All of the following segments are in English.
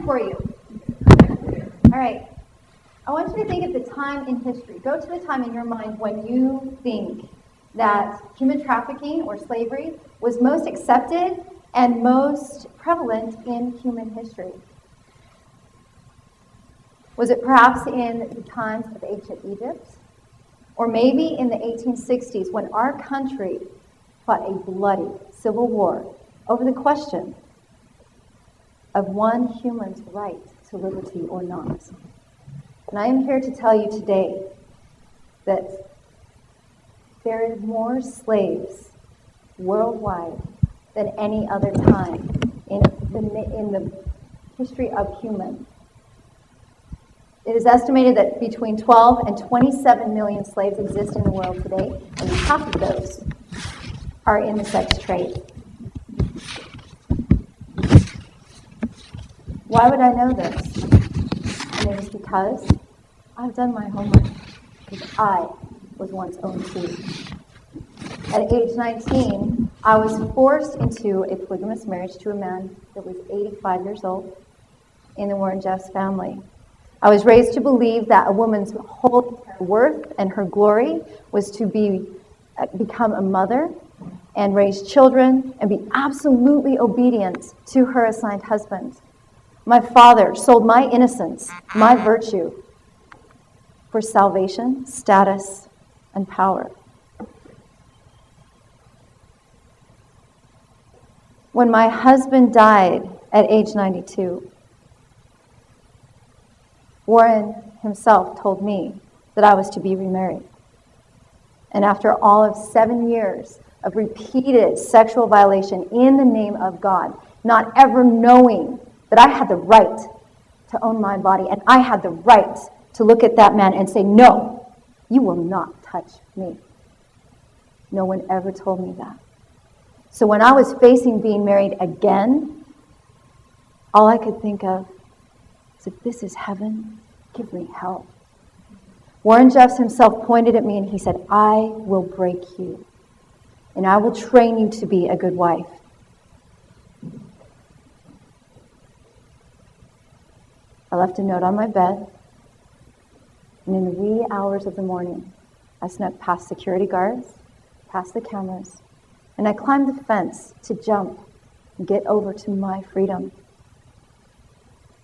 for you. All right. I want you to think of the time in history. Go to the time in your mind when you think that human trafficking or slavery was most accepted and most prevalent in human history. Was it perhaps in the times of ancient Egypt? Or maybe in the 1860s when our country fought a bloody civil war over the question of one human's right to liberty or not. And I am here to tell you today that there are more slaves worldwide than any other time in the history of human. It is estimated that between 12 and 27 million slaves exist in the world today, and half of those are in the sex trade. Why would I know this? And it is because I've done my homework, because I was once owned too. At age 19, I was forced into a polygamous marriage to a man that was 85 years old in the Rulon Jeffs family. I was raised to believe that a woman's whole worth and her glory was to become a mother and raise children and be absolutely obedient to her assigned husband. My father sold my innocence, my virtue, for salvation, status, and power. When my husband died at age 92, Warren himself told me that I was to be remarried. And after all of 7 years of repeated sexual violation in the name of God, not ever knowing that I had the right to own my body and I had the right to look at that man and say, no, you will not touch me. No one ever told me that. So when I was facing being married again, all I could think of is, if this is heaven, give me hell. Rulon Jeffs himself pointed at me and he said, I will break you, and I will train you to be a good wife. I left a note on my bed, and in the wee hours of the morning, I snuck past security guards, past the cameras, and I climbed the fence to jump and get over to my freedom.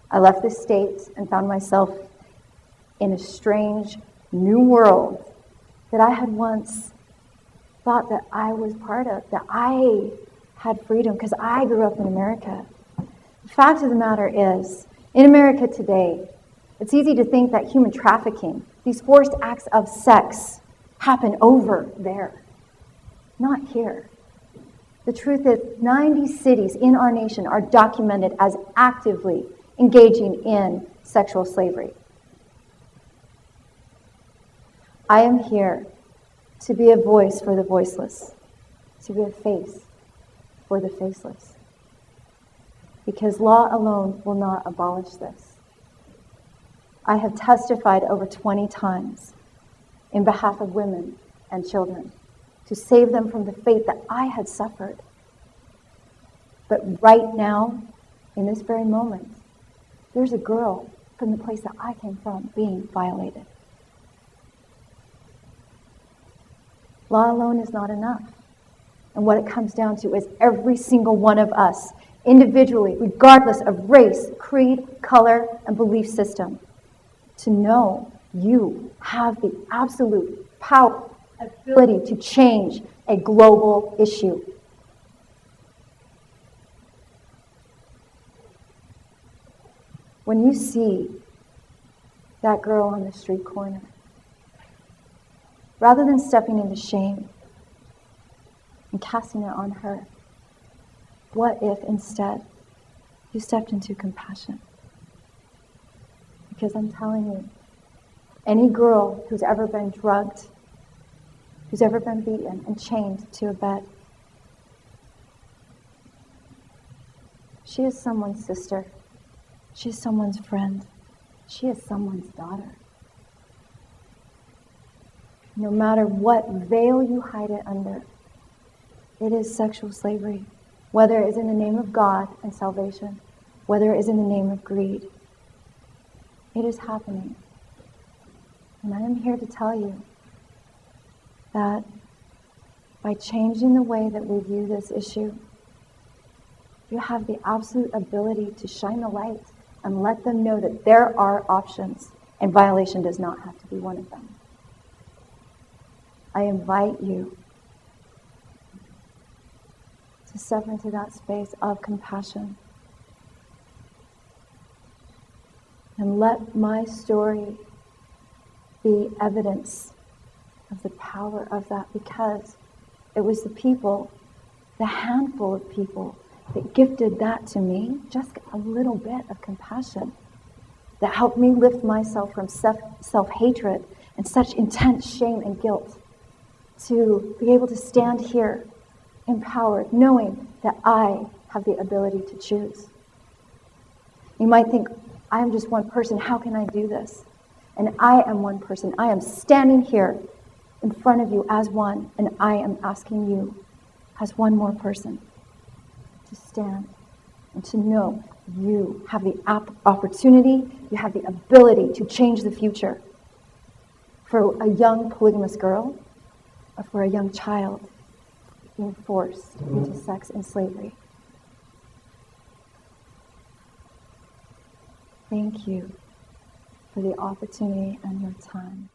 I left the state and found myself in a strange new world that I had once thought that I was part of, that I had freedom because I grew up in America. The fact of the matter is, in America today, it's easy to think that human trafficking, these forced acts of sex, happen over there, not here. The truth is, 90 cities in our nation are documented as actively engaging in sexual slavery. I am here to be a voice for the voiceless, to be a face for the faceless. Because law alone will not abolish this. I have testified over 20 times in behalf of women and children to save them from the fate that I had suffered. But right now, in this very moment, there's a girl from the place that I came from being violated. Law alone is not enough. And what it comes down to is every single one of us, individually, regardless of race, creed, color, and belief system, to know you have the absolute power, ability to change a global issue. When you see that girl on the street corner, rather than stepping into shame and casting it on her, what if instead you stepped into compassion? Because I'm telling you, any girl who's ever been drugged, who's ever been beaten and chained to a bed, she is someone's sister. She is someone's friend. She is someone's daughter. No matter what veil you hide it under, it is sexual slavery, whether it is in the name of God and salvation, whether it is in the name of greed. It is happening. And I am here to tell you that by changing the way that we view this issue, you have the absolute ability to shine the light and let them know that there are options, and violation does not have to be one of them. I invite you to step into that space of compassion and let my story be evidence of the power of that, because it was the people, the handful of people that gifted that to me, just a little bit of compassion, that helped me lift myself from self-hatred and such intense shame and guilt to be able to stand here empowered, knowing that I have the ability to choose. You might think, I'm just one person, how can I do this? And I am one person. I am standing here in front of you as one, and I am asking you as one more person to stand and to know you have the opportunity, you have the ability to change the future for a young polygamous girl or for a young child being forced into sex and slavery. Thank you for the opportunity and your time.